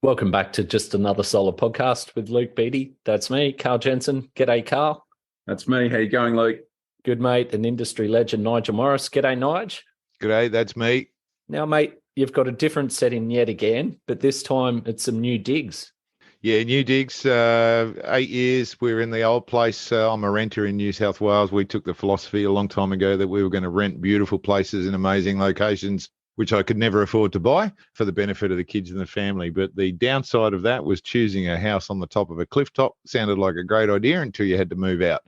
Welcome back to just another solar podcast with Luke Beattie. That's me, Karl Jensen. G'day, Karl. That's me. How you going, Luke? Good, mate. And industry legend, Nigel Morris. G'day, Nige. G'day, that's me. Now, mate, you've got a different setting yet again, but this time it's some new digs. Yeah, new digs. 8 years. We're in the old place. I'm a renter in New South Wales. We took the philosophy a long time ago that we were going to rent beautiful places in amazing locations, which I could never afford to buy for the benefit of the kids and the family. But the downside of that was choosing a house on the top of a cliff top. Sounded like a great idea until you had to move out.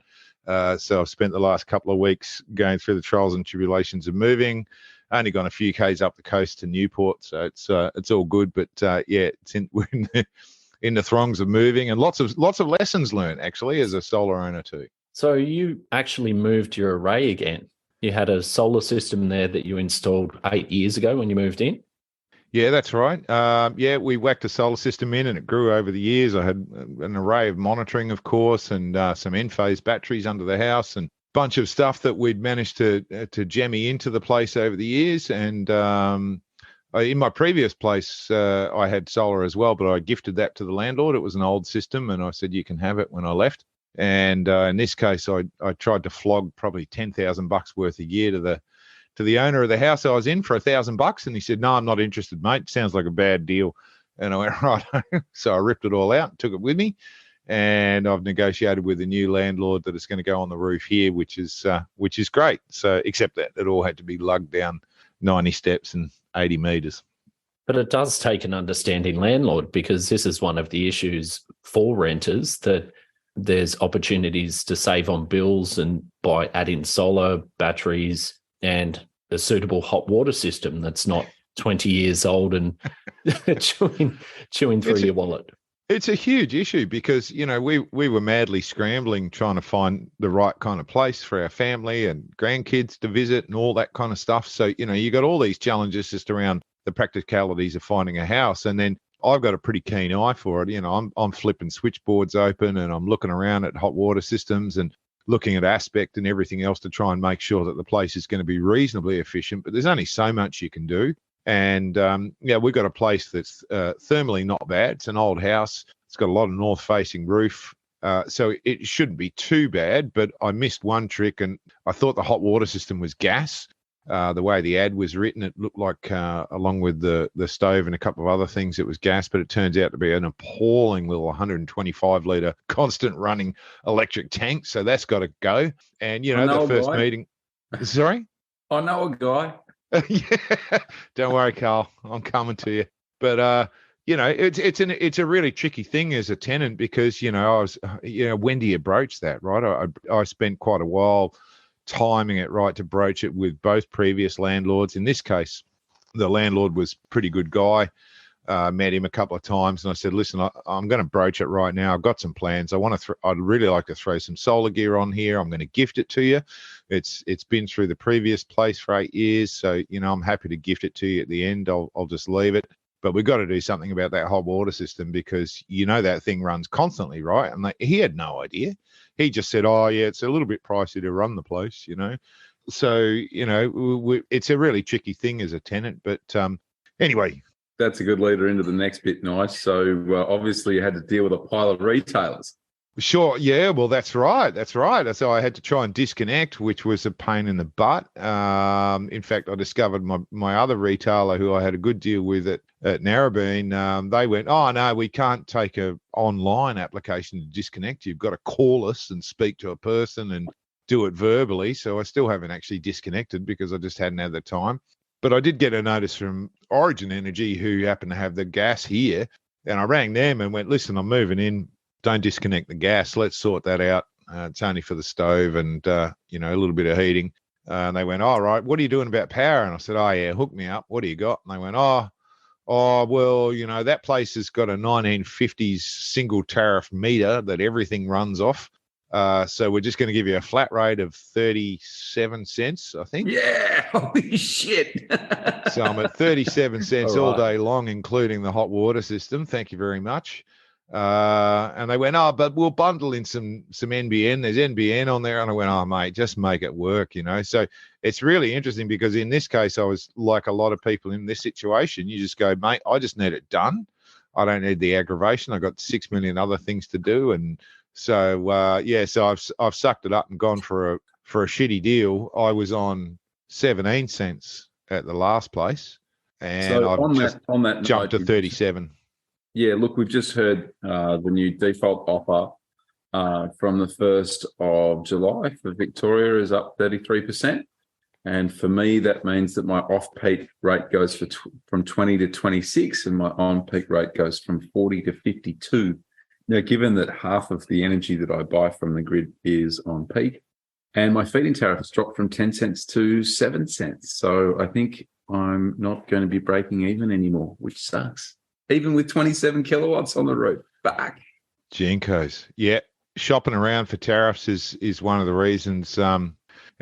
So I've spent the last couple of weeks going through the trials and tribulations of moving. Only gone a few k's up the coast to Newport, so it's all good. But we're in the throngs of moving, and lots of lessons learned actually as a solar owner too. So you actually moved your array again. You had a solar system there that you installed 8 years ago when you moved in? Yeah, that's right. We whacked a solar system in and it grew over the years. I had an array of monitoring, of course, and some Enphase batteries under the house and a bunch of stuff that we'd managed to jemmy into the place over the years. And in my previous place, I had solar as well, but I gifted that to the landlord. It was an old system and I said, you can have it when I left. And in this case, I tried to flog probably $10,000 worth a year to the owner of the house I was in for $1,000, and he said, "No, I'm not interested, mate. Sounds like a bad deal." And I went, right. So I ripped it all out and took it with me, and I've negotiated with the new landlord that it's going to go on the roof here, which is great. So except that it all had to be lugged down 90 steps and 80 meters. But it does take an understanding landlord, because this is one of the issues for renters, that there's opportunities to save on bills and by adding solar, batteries, and a suitable hot water system that's not 20 years old and chewing through your wallet. It's a huge issue because, we were madly scrambling trying to find the right kind of place for our family and grandkids to visit and all that kind of stuff. So, you got all these challenges just around the practicalities of finding a house. And then I've got a pretty keen eye for it. I'm flipping switchboards open and I'm looking around at hot water systems and looking at aspect and everything else to try and make sure that the place is going to be reasonably efficient. But there's only so much you can do. And we've got a place that's thermally not bad. It's an old house. It's got a lot of north-facing roof. So it shouldn't be too bad. But I missed one trick, and I thought the hot water system was gas. The way the ad was written, it looked like, along with the stove and a couple of other things, it was gas, but it turns out to be an appalling little 125-litre constant running electric tank. So that's got to go. And, the first meeting. Sorry? I know a guy. Yeah. Don't worry, Karl. I'm coming to you. But, it's a really tricky thing as a tenant because, when do you broach that, right? I spent quite a while timing it right to broach it with both previous landlords. In this case, the landlord was a pretty good guy. Met him a couple of times, and I said, "Listen, I'm going to broach it right now. I've got some plans. I'd really like to throw some solar gear on here. I'm going to gift it to you. It's been through the previous place for 8 years, so I'm happy to gift it to you at the end. I'll just leave it. But we've got to do something about that hot water system because that thing runs constantly, right?" And he had no idea. He just said, "Oh, yeah, it's a little bit pricey to run the place, So, it's a really tricky thing as a tenant. But anyway. That's a good leader into the next bit, Nice. So obviously you had to deal with a pile of retailers. Sure. Yeah, well, that's right. So I had to try and disconnect, which was a pain in the butt. In fact, I discovered my other retailer who I had a good deal with at Narrabeen. They went, "Oh, no, we can't take a online application to disconnect. You've got to call us and speak to a person and do it verbally." So I still haven't actually disconnected because I just hadn't had the time. But I did get a notice from Origin Energy, who happen to have the gas here. And I rang them and went, "Listen, I'm moving in. Don't disconnect the gas. Let's sort that out. It's only for the stove and, a little bit of heating." And they went, "All right, what are you doing about power?" And I said, "Oh, yeah, hook me up. What do you got?" And they went, "Oh, well, that place has got a 1950s single tariff meter that everything runs off. So we're just going to give you a flat rate of 37 cents, I think." Yeah, holy shit. So I'm at 37 cents all day long, including the hot water system. Thank you very much. And they went, "Oh, but we'll bundle in some NBN. There's NBN on there." And I went, "Oh, mate, just make it work, So it's really interesting because in this case, I was like a lot of people in this situation. You just go, "Mate, I just need it done. I don't need the aggravation. I've got 6 million other things to do. And so, so I've sucked it up and gone for a shitty deal. I was on 17 cents at the last place, and So I've on that jumped note, to 37. Yeah, look, we've just heard the new default offer from the 1st of July for Victoria is up 33%. And for me, that means that my off-peak rate goes from 20 to 26 and my on-peak rate goes from 40 to 52. Now, given that half of the energy that I buy from the grid is on peak, and my feed-in tariff has dropped from 10 cents to 7 cents. So I think I'm not going to be breaking even anymore, which sucks. Even with 27 kilowatts on the roof. Back. Jinkos. Yeah. Shopping around for tariffs is one of the reasons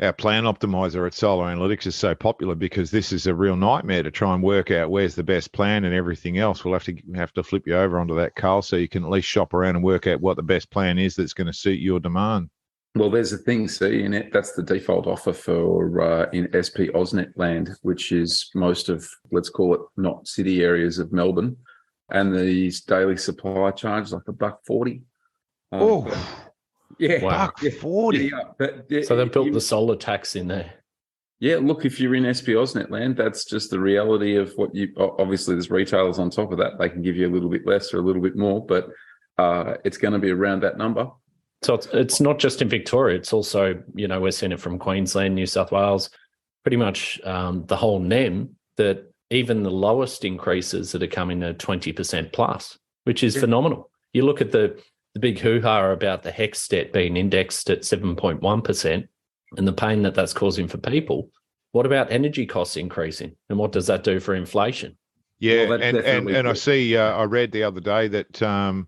our plan optimizer at Solar Analytics is so popular, because this is a real nightmare to try and work out where's the best plan and everything else. We'll have to flip you over onto that, Karl, so you can at least shop around and work out what the best plan is that's going to suit your demand. Well, there's a thing, see, in it, that's the default offer for in SP AusNet land, which is most of, let's call it, not city areas of Melbourne, and the daily supply charge like $1.40. Yeah, wow. $1.40. So they built the solar tax in there. Yeah, look, if you're in SP AusNet land, that's just the reality of what you. Obviously, there's retailers on top of that; they can give you a little bit less or a little bit more, but it's going to be around that number. So it's not just in Victoria; it's also, we're seeing it from Queensland, New South Wales, pretty much the whole NEM. That even the lowest increases that are coming to 20% plus, which is phenomenal. You look at the big hoo-ha about the HEX debt being indexed at 7.1% and the pain that that's causing for people. What about energy costs increasing? And what does that do for inflation? Yeah, well, and I see, I read the other day that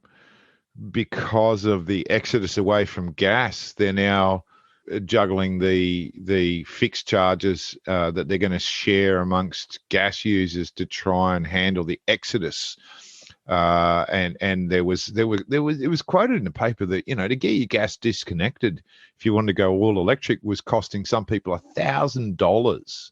because of the exodus away from gas, they're now juggling the fixed charges that they're going to share amongst gas users to try and handle the exodus. And it was quoted in the paper that, to get your gas disconnected, if you wanted to go all electric, was costing some people $1,000,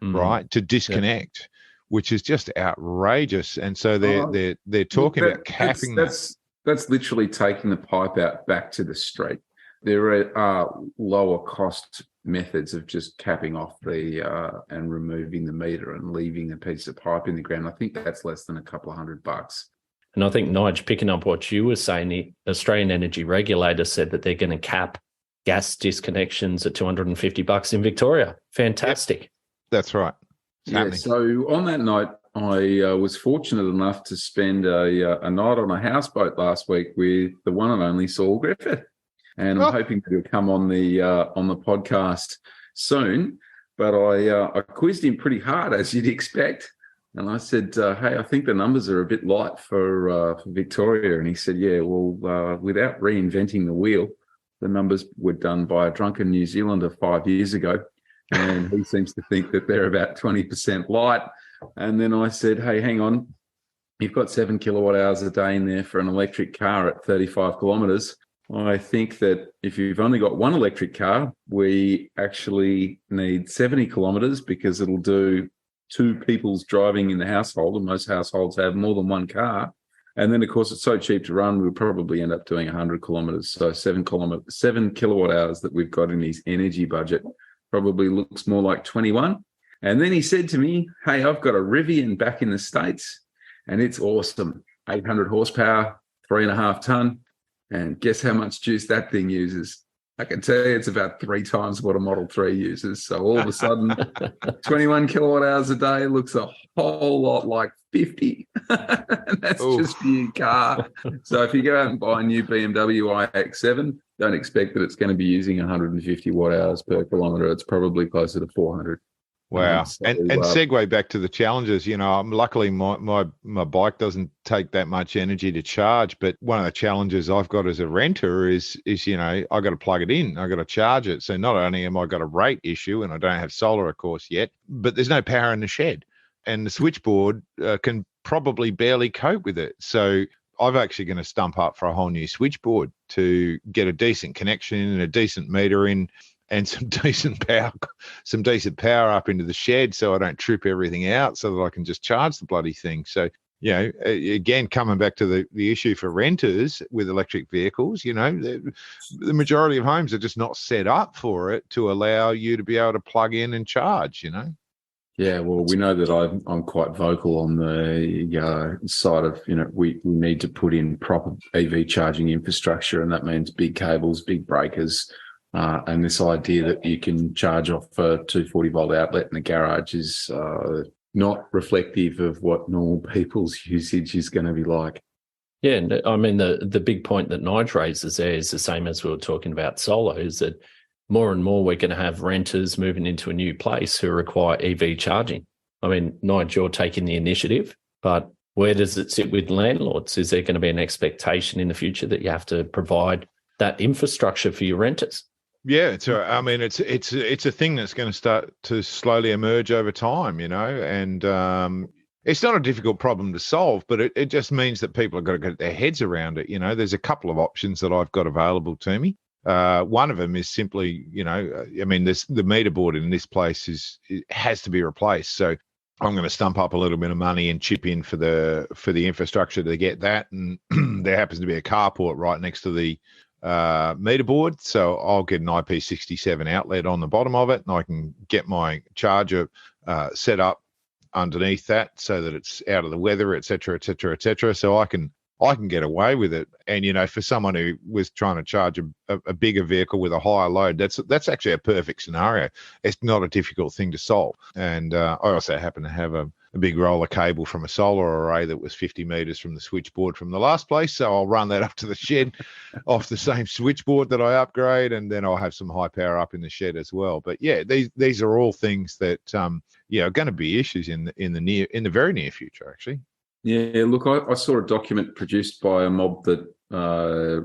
right, to disconnect, which is just outrageous. And so they're talking about capping that. That's literally taking the pipe out back to the street. There are lower cost methods of just capping off the and removing the meter and leaving a piece of pipe in the ground. I think that's less than a couple of $100. And I think, Nige, picking up what you were saying, the Australian Energy Regulator said that they're going to cap gas disconnections at $250 in Victoria. Fantastic. Yep. That's right. So on that note, I was fortunate enough to spend a night on a houseboat last week with the one and only Saul Griffith. And I'm hoping to come on the podcast soon. But I quizzed him pretty hard, as you'd expect. And I said, hey, I think the numbers are a bit light for Victoria. And he said, yeah, well, without reinventing the wheel, the numbers were done by a drunken New Zealander 5 years ago. And he seems to think that they're about 20% light. And then I said, hey, hang on. You've got 7 kilowatt hours a day in there for an electric car at 35 kilometres. I think that if you've only got one electric car, we actually need 70 kilometres because it'll do 2 people's driving in the household, and most households have more than one car. And then, of course, it's so cheap to run, we'll probably end up doing 100 kilometres. So 7 kilowatt hours that we've got in his energy budget probably looks more like 21. And then he said to me, hey, I've got a Rivian back in the States, and it's awesome. 800 horsepower, 3.5 ton. And guess how much juice that thing uses? I can tell you it's about 3 times what a Model 3 uses. So all of a sudden, 21 kilowatt hours a day looks a whole lot like 50. And that's just for your car. So if you go out and buy a new BMW iX7, don't expect that it's going to be using 150 watt hours per kilometre. It's probably closer to 400. Wow. And segue back to the challenges, luckily my bike doesn't take that much energy to charge, but one of the challenges I've got as a renter is I got to plug it in, I got to charge it. So not only am I got a rate issue, and I don't have solar, of course, yet, but there's no power in the shed, and the switchboard can probably barely cope with it. So I'm actually going to stump up for a whole new switchboard to get a decent connection and a decent meter in, and some decent power up into the shed so I don't trip everything out, so that I can just charge the bloody thing. So Again, coming back to the issue for renters with electric vehicles, the majority of homes are just not set up for it to allow you to be able to plug in and charge, Yeah, well, we know that I'm quite vocal on the side of, we need to put in proper EV charging infrastructure, and that means big cables, big breakers, and this idea that you can charge off a 240-volt outlet in the garage is not reflective of what normal people's usage is going to be like. Yeah, I mean, the big point that Nige raises there is the same as we were talking about solar, is that more and more we're going to have renters moving into a new place who require EV charging. I mean, Nige, you're taking the initiative, but where does it sit with landlords? Is there going to be an expectation in the future that you have to provide that infrastructure for your renters? Yeah, it's a thing that's going to start to slowly emerge over time, and it's not a difficult problem to solve, but it just means that people have got to get their heads around it. There's a couple of options that I've got available to me. One of them is simply, the meter board in this place has to be replaced. So I'm going to stump up a little bit of money and chip in for the infrastructure to get that. And there happens to be a carport right next to the meter board, so I'll get an IP67 outlet on the bottom of it, and I can get my charger set up underneath that so that it's out of the weather, etc., etc., etc. So I can get away with it. And for someone who was trying to charge a bigger vehicle with a higher load, that's actually a perfect scenario. It's not a difficult thing to solve. And I also happen to have a big roller cable from a solar array that was 50 meters from the switchboard from the last place. So I'll run that up to the shed off the same switchboard that I upgrade, and then I'll have some high power up in the shed as well. But yeah, these are all things that are going to be issues in the very near future, actually. Yeah, look, I saw a document produced by a mob that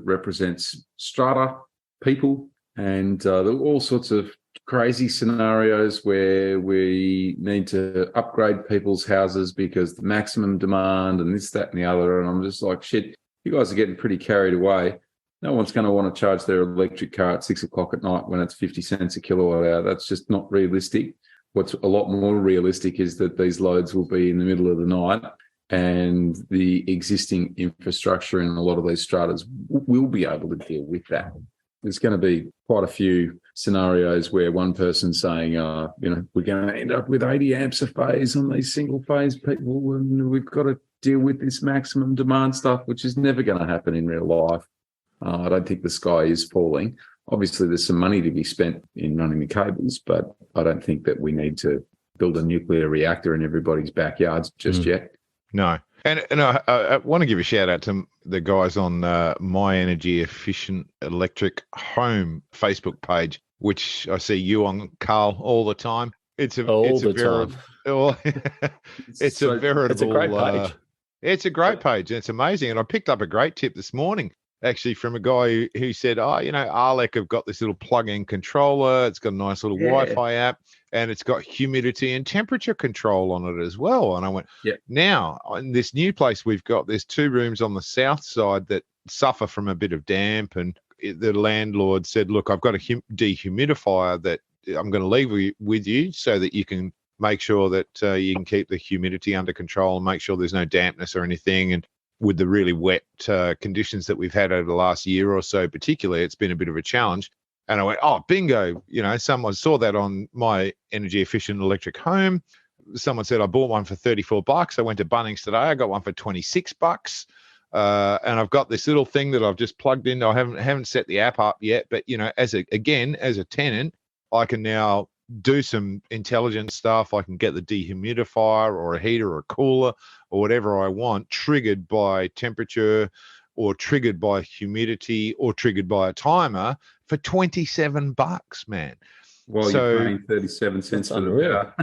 represents strata people, and there were all sorts of crazy scenarios where we need to upgrade people's houses because the maximum demand and this, that, and the other. And I'm just like, shit, you guys are getting pretty carried away. No one's going to want to charge their electric car at 6 o'clock at night when it's 50 cents a kilowatt hour. That's just not realistic. What's a lot more realistic is that these loads will be in the middle of the night, and the existing infrastructure in a lot of these stratas will be able to deal with that. There's going to be quite a few scenarios where one person's saying, we're going to end up with 80 amps a phase on these single phase people, and we've got to deal with this maximum demand stuff, which is never going to happen in real life. I don't think the sky is falling. Obviously, there's some money to be spent in running the cables, but I don't think that we need to build a nuclear reactor in everybody's backyards just yet. No. And I want to give a shout out to the guys on My Energy Efficient Electric Home Facebook page, which I see you on, Karl, all the time. It's a veritable great page. It's a great page. It's amazing. And I picked up a great tip this morning, actually, from a guy who said, Arlec have got this little plug-in controller. It's got a nice little Wi-Fi app, and it's got humidity and temperature control on it as well. And I went, now, in this new place we've got, there's 2 rooms on the south side that suffer from a bit of damp, and the landlord said, look, I've got a dehumidifier that I'm going to leave with you so that you can make sure that you can keep the humidity under control and make sure there's no dampness or anything. And with the really wet conditions that we've had over the last year or so, particularly, it's been a bit of a challenge. And I went, oh, bingo. Someone saw that on My Energy Efficient Electric Home. Someone said, I bought one for $34. I went to Bunnings today. I got one for $26. And I've got this little thing that I've just plugged in. I haven't set the app up yet, but, as a tenant, I can now do some intelligent stuff. I can get the dehumidifier or a heater or a cooler or whatever I want, triggered by temperature or triggered by humidity or triggered by a timer for $27, man. Well, you're paying 37 cents for the power.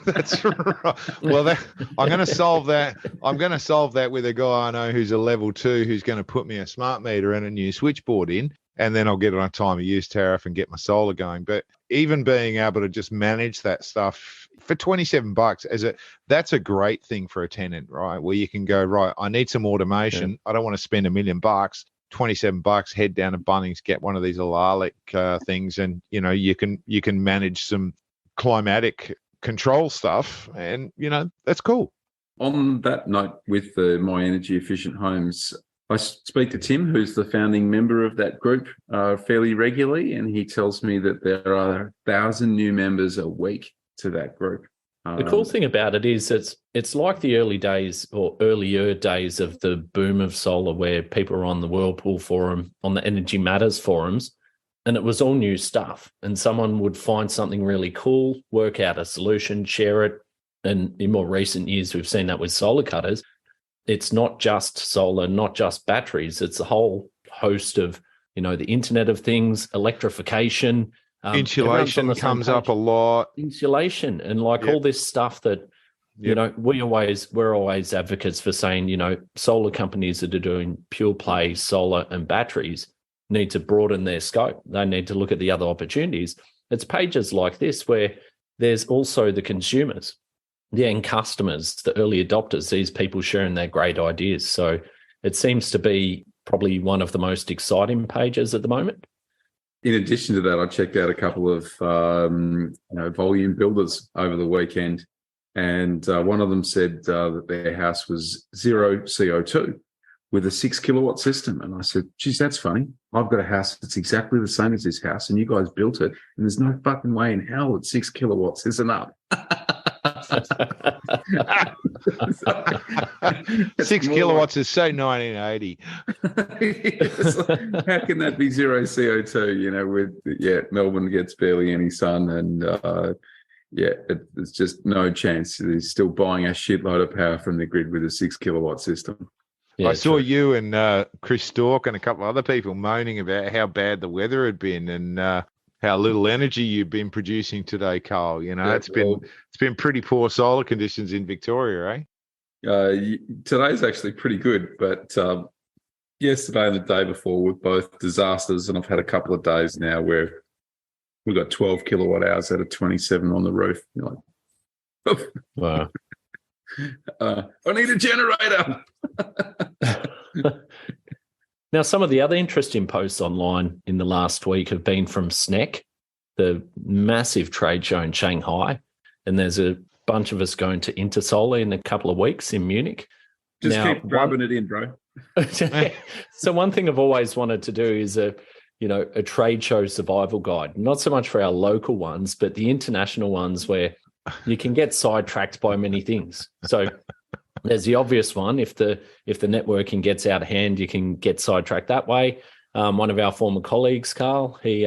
That's right. Well, I'm going to solve that. I'm going to solve that with a guy I know who's a level 2 who's going to put me a smart meter and a new switchboard in, and then I'll get it on a time of use tariff and get my solar going. But even being able to just manage that stuff for $27, that's a great thing for a tenant, right? Where you can go, right, I need some automation. Yeah. I don't want to spend $1 million. $27, head down to Bunnings, get one of these Arlec things, and you can manage some climatic control stuff, and that's cool. On that note, with the My Energy Efficient Homes, I speak to Tim, who's the founding member of that group, fairly regularly, and he tells me that there are 1,000 new members a week to that group. The cool thing about it is it's like the early days or earlier days of the boom of solar, where people were on the Whirlpool forum, on the Energy Matters forums, and it was all new stuff. And someone would find something really cool, work out a solution, share it. And in more recent years, we've seen that with solar cutters. It's not just solar, not just batteries. It's a whole host of, the Internet of Things, electrification. Insulation comes up a lot. Insulation and all this stuff that, we're always advocates for saying, solar companies that are doing pure play solar and batteries need to broaden their scope. They need to look at the other opportunities. It's pages like this where there's also the consumers, the end customers, the early adopters, these people sharing their great ideas. So it seems to be probably one of the most exciting pages at the moment. In addition to that, I checked out a couple of volume builders over the weekend, and one of them said that their house was zero CO2 with a 6 kilowatt system. And I said, geez, that's funny. I've got a house that's exactly the same as this house, and you guys built it, and there's no fucking way in hell that 6 kilowatts isn't up. 6 kilowatts is so 1980. How can that be zero CO2? Melbourne gets barely any sun, and it's just no chance. He's still buying a shitload of power from the grid with a 6 kilowatt system. Yeah, I saw you and Chris Stork and a couple of other people moaning about how bad the weather had been and how little energy you've been producing today, Karl. It's been pretty poor solar conditions in Victoria, eh? Today's actually pretty good, but yesterday and the day before were both disasters, and I've had a couple of days now where we've got 12 kilowatt hours out of 27 on the roof. You're like, wow. I need a generator. Now, some of the other interesting posts online in the last week have been from SNEC, the massive trade show in Shanghai. And there's a bunch of us going to Intersolar in a couple of weeks in Munich. Just keep rubbing it in, bro. So one thing I've always wanted to do is a trade show survival guide, not so much for our local ones, but the international ones where you can get sidetracked by many things. So there's the obvious one. If the networking gets out of hand, you can get sidetracked that way. One of our former colleagues, Karl, he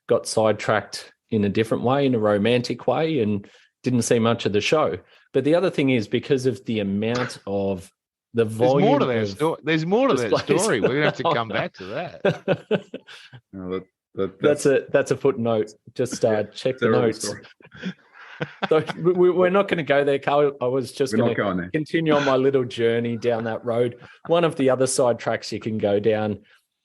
got sidetracked in a different way, in a romantic way, and didn't see much of the show. But the other thing is, because of the amount of the volume, there's more to that story. We're going to have to come back to that. No, that's a footnote. Just check the notes. So we're not going to go there, Karl. I was just going to continue on my little journey down that road. One of the other side tracks you can go down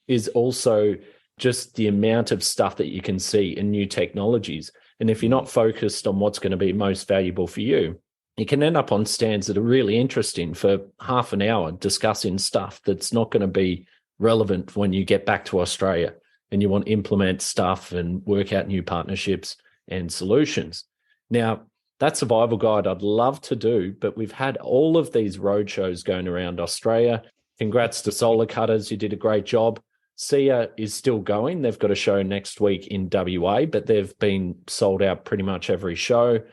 is also just the amount of stuff that you can see in new technologies. And if you're not focused on what's going to be most valuable for you, you can end up on stands that are really interesting for half an hour discussing stuff that's not going to be relevant when you get back to Australia and you want to implement stuff and work out new partnerships and solutions. Now, that survival guide I'd love to do, but we've had all of these roadshows going around Australia. Congrats to Solar Cutters. You did a great job. SIA is still going. They've got a show next week in WA, but they've been sold out pretty much every show. Yep.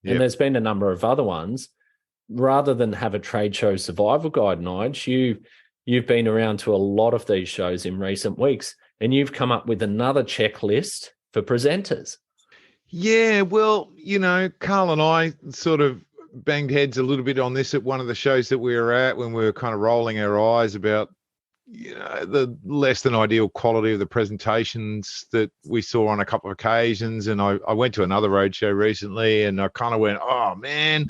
And there's been a number of other ones. Rather than have a trade show survival guide, Nige, you've been around to a lot of these shows in recent weeks, and you've come up with another checklist for presenters. Yeah, well, Karl and I sort of banged heads a little bit on this at one of the shows that we were at when we were kind of rolling our eyes about, the less than ideal quality of the presentations that we saw on a couple of occasions. And I went to another roadshow recently and I kind of went, oh, man,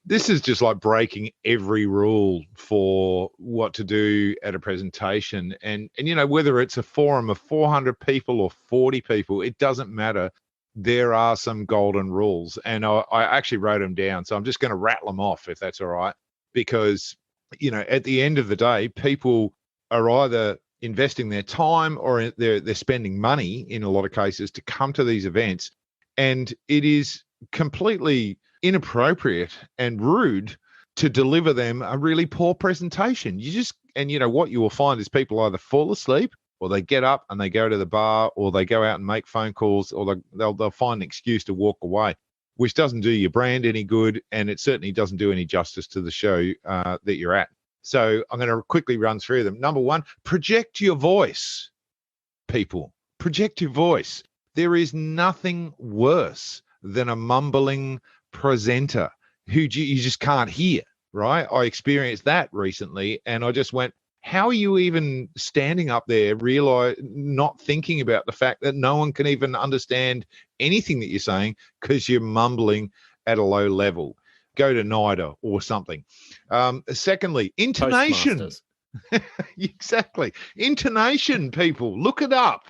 this is just like breaking every rule for what to do at a presentation. And whether it's a forum of 400 people or 40 people, it doesn't matter. There are some golden rules, and I actually wrote them down. So I'm just going to rattle them off, if that's all right, because, at the end of the day, people are either investing their time or they're spending money in a lot of cases to come to these events. And it is completely inappropriate and rude to deliver them a really poor presentation. And what you will find is people either fall asleep, or they get up and they go to the bar, or they go out and make phone calls, or they'll find an excuse to walk away, which doesn't do your brand any good, and it certainly doesn't do any justice to the show that you're at. So I'm going to quickly run through them. Number one, project your voice, people. Project your voice. There is nothing worse than a mumbling presenter who you just can't hear, right? I experienced that recently, and I just went, how are you even standing up there, not thinking about the fact that no one can even understand anything that you're saying because you're mumbling at a low level? Go to Nige or something. Secondly, intonation. Exactly. Intonation, people. Look it up.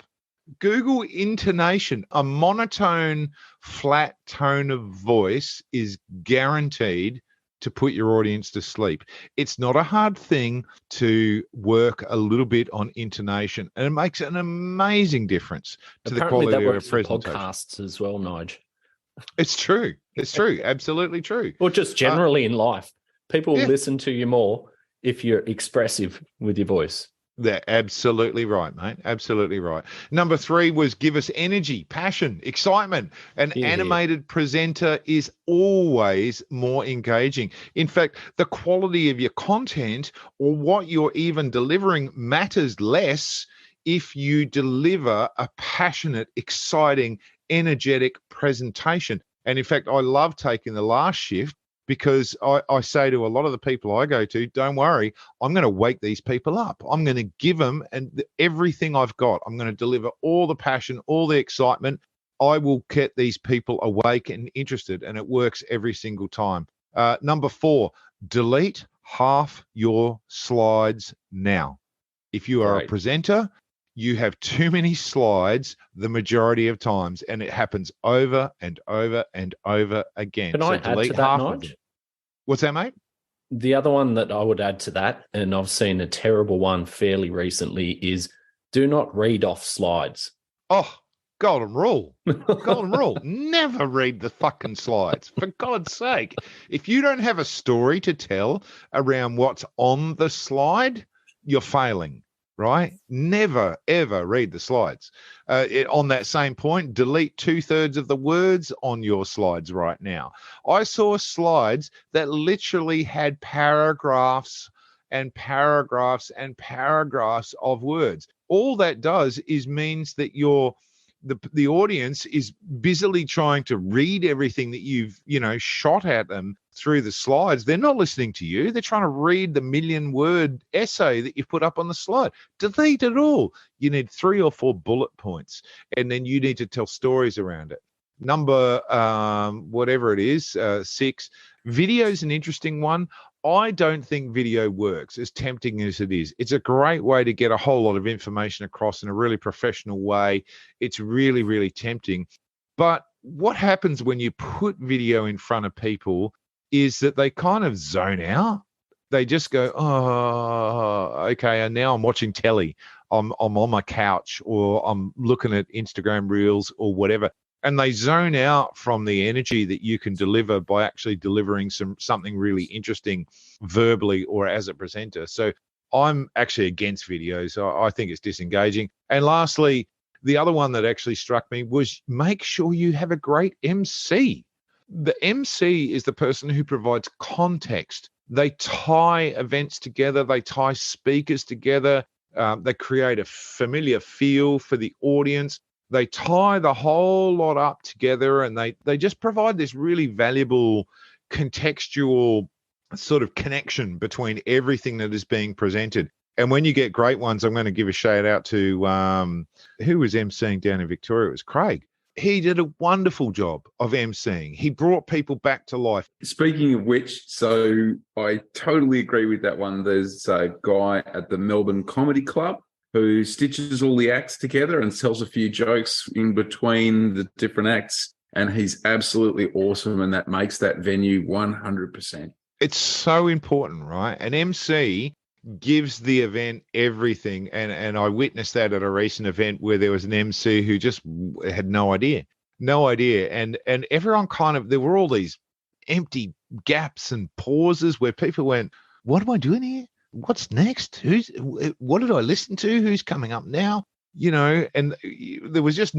Google intonation. A monotone, flat tone of voice is guaranteed to put your audience to sleep. It's not a hard thing to work a little bit on intonation, and it makes an amazing difference to the quality of a presentation. Podcasts as well, Nige. It's true. It's true. Absolutely true. Or just generally in life, people listen to you more if you're expressive with your voice. They're absolutely right, mate. Absolutely right. Number 3 was give us energy, passion, excitement. An animated presenter is always more engaging. In fact, the quality of your content or what you're even delivering matters less if you deliver a passionate, exciting, energetic presentation. And in fact, I love taking the last shift, because I say to a lot of the people I go to, don't worry, I'm going to wake these people up. I'm going to give them everything I've got. I'm going to deliver all the passion, all the excitement. I will get these people awake and interested, and it works every single time. Number 4, delete half your slides now. If you are a presenter, you have too many slides the majority of times, and it happens over and over and over again. Can I add to that, Nige? What's that, mate? The other one that I would add to that, and I've seen a terrible one fairly recently, is do not read off slides. Oh, golden rule. Golden rule. Never read the fucking slides, for God's sake. If you don't have a story to tell around what's on the slide, you're failing. Right? Never, ever read the slides. On that same point, delete 2/3 of the words on your slides right now. I saw slides that literally had paragraphs and paragraphs and paragraphs of words. All that does is means that the audience is busily trying to read everything that you've shot at them through the slides. They're not listening to you. They're trying to read the 1,000,000-word essay that you've put up on the slide. Delete it all. You need 3 or 4 bullet points, and then you need to tell stories around it. Number whatever it is, 6, video is an interesting one. I don't think video works, as tempting as it is. It's a great way to get a whole lot of information across in a really professional way. It's really, really tempting. But what happens when you put video in front of people is that they kind of zone out. They just go, oh, okay, and now I'm watching telly. I'm on my couch, or I'm looking at Instagram Reels or whatever. And they zone out from the energy that you can deliver by actually delivering something really interesting verbally or as a presenter. So I'm actually against videos. I think it's disengaging. And lastly, the other one that actually struck me was make sure you have a great MC. The MC is the person who provides context. They tie events together. They tie speakers together. They create a familiar feel for the audience. They tie the whole lot up together, and they just provide this really valuable contextual sort of connection between everything that is being presented. And when you get great ones, I'm going to give a shout out to who was emceeing down in Victoria. It was Craig. He did a wonderful job of emceeing. He brought people back to life. Speaking of which, so I totally agree with that one. There's a guy at the Melbourne Comedy Club who stitches all the acts together and tells a few jokes in between the different acts. And he's absolutely awesome. And that makes that venue 100%. It's so important, right? An MC gives the event everything. And I witnessed that at a recent event where there was an MC who just had no idea. And everyone there were all these empty gaps and pauses where people went, what am I doing here? What's next? What did I listen to? Who's coming up now? And there was just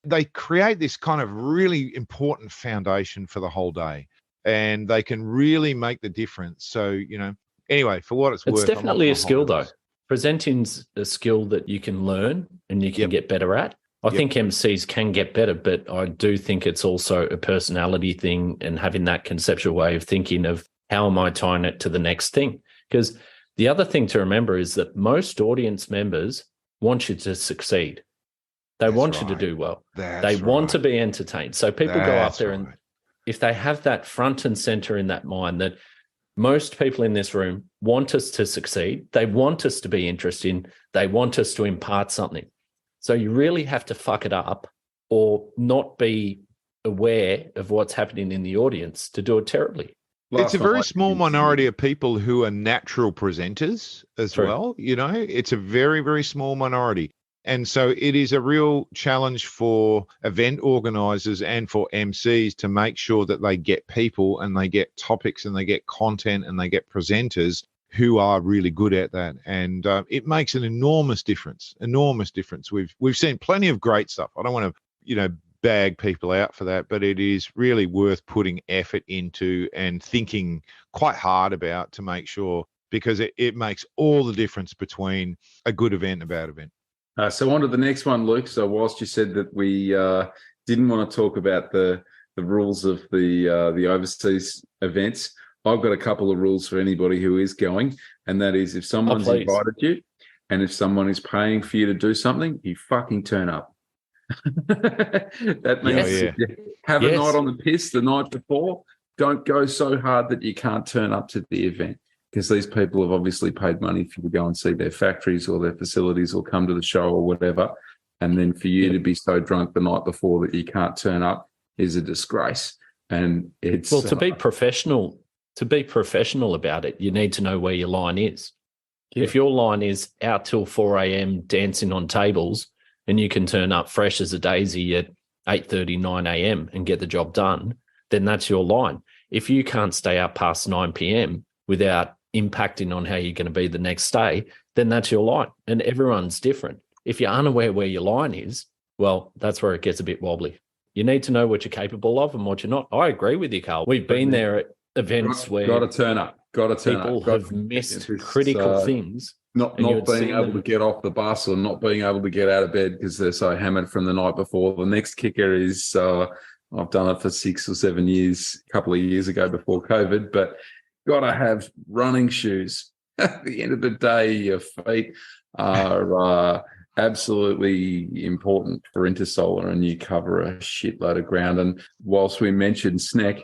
they create this kind of really important foundation for the whole day, and they can really make the difference. So, anyway, for what it's worth. It's definitely a skill, though. Presenting's a skill that you can learn and you can get better at. I think MCs can get better, but I do think it's also a personality thing and having that conceptual way of thinking of how am I tying it to the next thing? Because the other thing to remember is that most audience members want you to succeed. They want you to do well. They want to be entertained. So people go up there and if they have that front and center in that mind that most people in this room want us to succeed, they want us to be interesting, they want us to impart something. So you really have to fuck it up or not be aware of what's happening in the audience to do it terribly. It's a very small minority of people who are natural presenters as well. It's a very, very small minority. And so it is a real challenge for event organizers and for MCs to make sure that they get people and they get topics and they get content and they get presenters who are really good at that. And it makes an enormous difference, We've seen plenty of great stuff. I don't want to, bag people out for that, but it is really worth putting effort into and thinking quite hard about to make sure, because it makes all the difference between a good event and a bad event. So on to the next one, Luke. So whilst you said that we didn't want to talk about the rules of the overseas events, I've got a couple of rules for anybody who is going, and that is if someone's invited you and if someone is paying for you to do something, you fucking turn up. That means have a night on the piss the night before. Don't go so hard that you can't turn up to the event, because these people have obviously paid money for you to go and see their factories or their facilities or come to the show or whatever. And then for you to be so drunk the night before that you can't turn up is a disgrace. And it's to be professional about it, you need to know where your line is. If your line is out till 4 a.m. dancing on tables, and you can turn up fresh as a daisy at 8:30, 9 a.m. and get the job done, then that's your line. If you can't stay up past 9 p.m. without impacting on how you're going to be the next day, then that's your line. And everyone's different. If you're unaware where your line is, well, that's where it gets a bit wobbly. You need to know what you're capable of and what you're not. I agree with you, Karl. We've been there at events where got to turn up. People have missed critical things. Not being able to get off the bus or not being able to get out of bed because they're so hammered from the night before. The next kicker is I've done it for 6 or 7 years, a couple of years ago before COVID, but got to have running shoes. At the end of the day, your feet are absolutely important for Intersolar, and you cover a shitload of ground. And whilst we mentioned SNEC,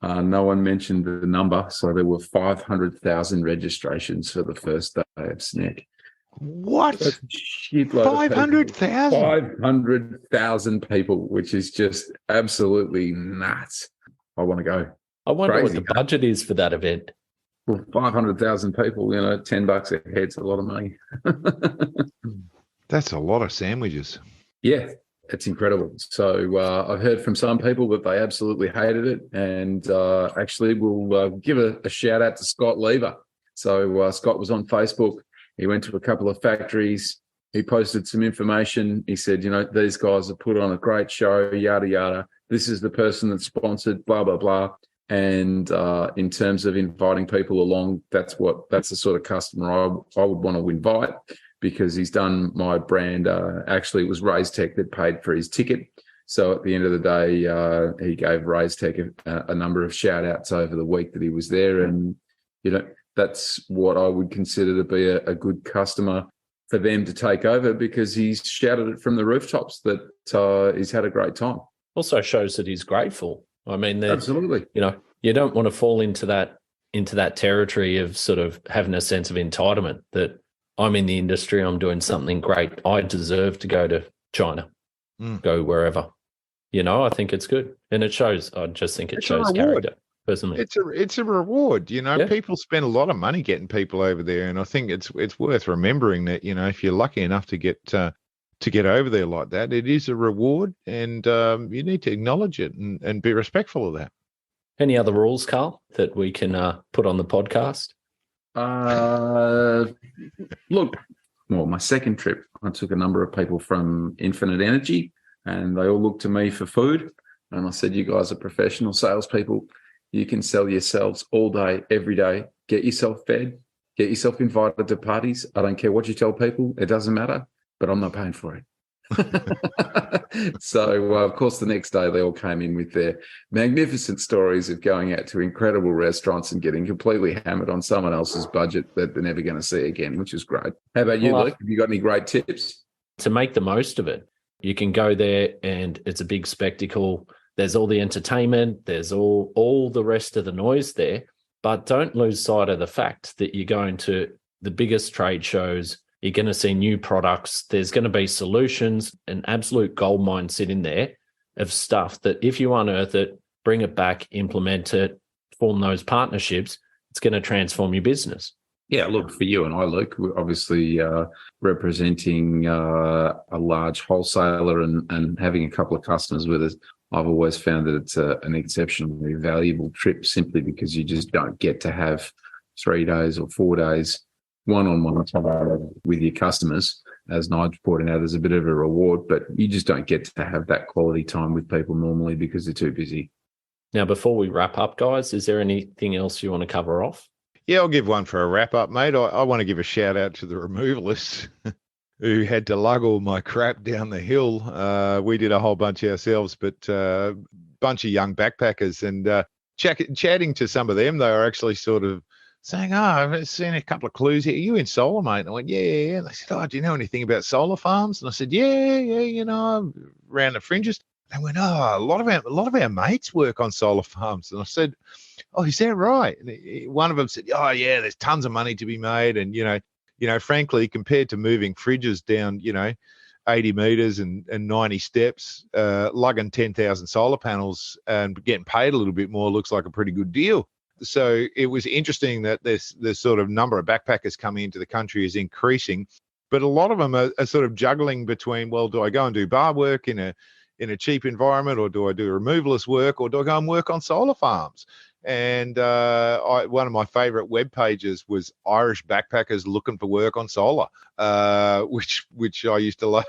no one mentioned the number. So there were 500,000 registrations for the first day of SNEC. What? 500,000? 500,000 people, which is just absolutely nuts. I want to go. I wonder what the budget is for that event. Well, 500,000 people, $10 a head's a lot of money. That's a lot of sandwiches. Yeah. It's incredible. So I've heard from some people that they absolutely hated it, and actually we'll give a shout out to Scott Lever. So Scott was on Facebook. He went to a couple of factories. He posted some information. He said, these guys have put on a great show, yada, yada. This is the person that's sponsored, blah, blah, blah. And in terms of inviting people along, that's the sort of customer I would want to invite, because he's done my brand. Actually, it was RaiseTech that paid for his ticket. So at the end of the day, he gave RaiseTech a number of shout outs over the week that he was there. And, that's what I would consider to be a good customer for them to take over, because he's shouted it from the rooftops that he's had a great time. Also shows that he's grateful. I mean, absolutely. You don't want to fall into that territory of sort of having a sense of entitlement that I'm in the industry, I'm doing something great, I deserve to go to China, go wherever. I think it's good. And it shows, I just think it shows character, personally. It's a reward. People spend a lot of money getting people over there. And I think it's worth remembering that, if you're lucky enough to get over there like that, it is a reward, and you need to acknowledge it and be respectful of that. Any other rules, Karl, that we can put on the podcast? Look, well, my second trip, I took a number of people from Infinite Energy, and they all looked to me for food. And I said, you guys are professional salespeople. You can sell yourselves all day, every day. Get yourself fed. Get yourself invited to parties. I don't care what you tell people. It doesn't matter, but I'm not paying for it. So, of course, the next day they all came in with their magnificent stories of going out to incredible restaurants and getting completely hammered on someone else's budget that they're never going to see again, which is great. How about you, Luke? Have you got any great tips? To make the most of it. You can go there and it's a big spectacle. There's all the entertainment. There's all the rest of the noise there. But don't lose sight of the fact that you're going to the biggest trade shows. You're going to see new products. There's going to be solutions, an absolute goldmine sitting there of stuff that if you unearth it, bring it back, implement it, form those partnerships, it's going to transform your business. Yeah, look, for you and I, Luke, we're obviously representing a large wholesaler and having a couple of customers with us. I've always found that it's an exceptionally valuable trip simply because you just don't get to have 3 days or 4 days one-on-one time with your customers. As Nige pointed out, there's a bit of a reward, but you just don't get to have that quality time with people normally because they're too busy. Now, before we wrap up, guys, is there anything else you want to cover off? Yeah, I'll give one for a wrap-up, mate. I want to give a shout-out to the removalists who had to lug all my crap down the hill. We did a whole bunch ourselves, but a bunch of young backpackers. And chatting to some of them, they were actually sort of saying, I've seen a couple of clues here. Are you in solar, mate? And I went, yeah. And they said, do you know anything about solar farms? And I said, yeah, around the fringes. They went, a lot of our mates work on solar farms. And I said, is that right? And one of them said, yeah, there's tons of money to be made. And, frankly, compared to moving fridges down, 80 meters and 90 steps, lugging 10,000 solar panels and getting paid a little bit more looks like a pretty good deal. So it was interesting that the sort of number of backpackers coming into the country is increasing, but a lot of them are sort of juggling between, well, do I go and do bar work in a cheap environment, or do I do removalist work, or do I go and work on solar farms? And one of my favorite web pages was Irish backpackers looking for work on solar, which I used to love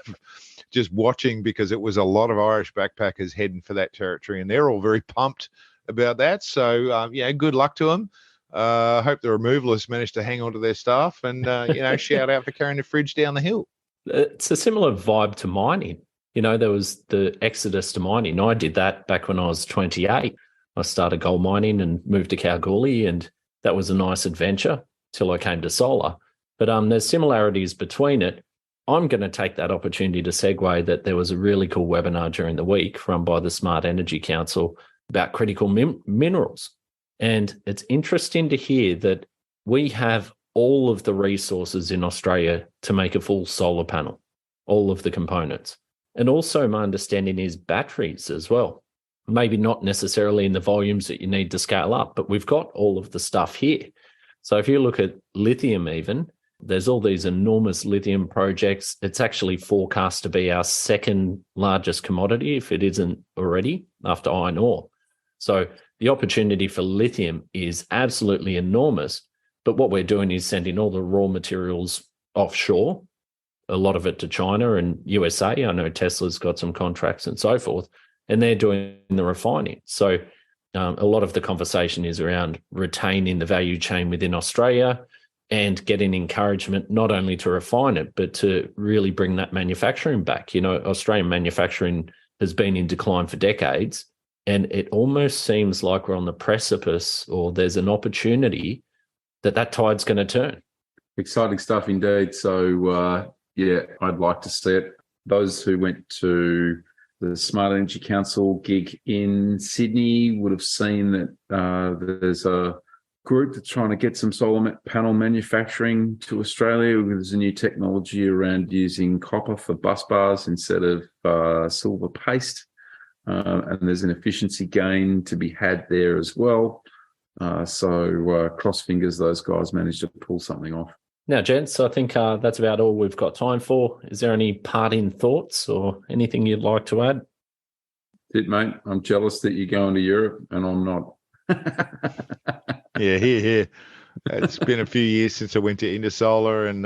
just watching because it was a lot of Irish backpackers heading for that territory, and they're all very pumped about that. So, good luck to them. I hope the removalists managed to hang on to their stuff and, shout out for carrying the fridge down the hill. It's a similar vibe to mining. There was the exodus to mining. I did that back when I was 28. I started gold mining and moved to Kalgoorlie, and that was a nice adventure till I came to solar. But there's similarities between it. I'm going to take that opportunity to segue that there was a really cool webinar during the week run by the Smart Energy Council about critical minerals. And it's interesting to hear that we have all of the resources in Australia to make a full solar panel, all of the components. And also my understanding is batteries as well. Maybe not necessarily in the volumes that you need to scale up, but we've got all of the stuff here. So if you look at lithium even, there's all these enormous lithium projects. It's actually forecast to be our second largest commodity, if it isn't already, after iron ore. So the opportunity for lithium is absolutely enormous. But what we're doing is sending all the raw materials offshore, a lot of it to China and USA. I know Tesla's got some contracts and so forth, and they're doing the refining. So a lot of the conversation is around retaining the value chain within Australia and getting encouragement not only to refine it, but to really bring that manufacturing back. Australian manufacturing has been in decline for decades. And it almost seems like we're on the precipice, or there's an opportunity that tide's going to turn. Exciting stuff indeed. So, I'd like to see it. Those who went to the Smart Energy Council gig in Sydney would have seen that there's a group that's trying to get some solar panel manufacturing to Australia. There's a new technology around using copper for bus bars instead of silver paste. And there's an efficiency gain to be had there as well. So cross fingers those guys managed to pull something off. Now, gents, I think that's about all we've got time for. Is there any parting thoughts or anything you'd like to add? That's it, mate. I'm jealous that you're going to Europe and I'm not. Yeah, here. It's been a few years since I went to Intersolar, and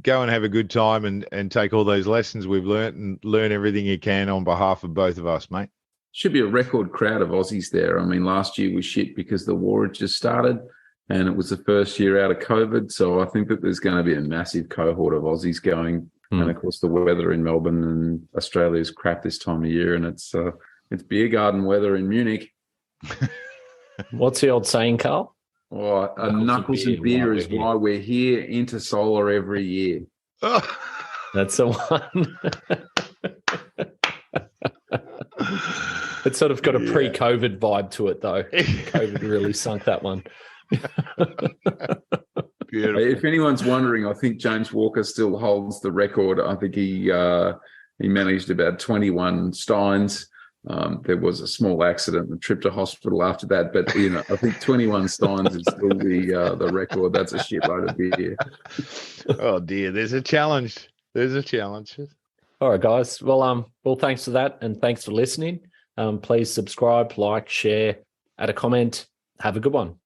go and have a good time and take all those lessons we've learnt and learn everything you can on behalf of both of us, mate. Should be a record crowd of Aussies there. I mean, last year was shit because the war had just started and it was the first year out of COVID. So I think that there's going to be a massive cohort of Aussies going. And of course, the weather in Melbourne and Australia is crap this time of year, and it's beer garden weather in Munich. What's the old saying, Karl? Oh, knuckles of beer is why we're here. Intersolar every year. That's the one. It's sort of got a pre-COVID vibe to it, though. COVID really sunk that one. Beautiful. If anyone's wondering, I think James Walker still holds the record. I think he managed about 21 steins. There was a small accident and a trip to hospital after that, but I think 21 steins is still the record. That's a shitload of beer. Oh dear, there's a challenge. All right, guys. Well, thanks for that, and thanks for listening. Please subscribe, like, share, add a comment. Have a good one.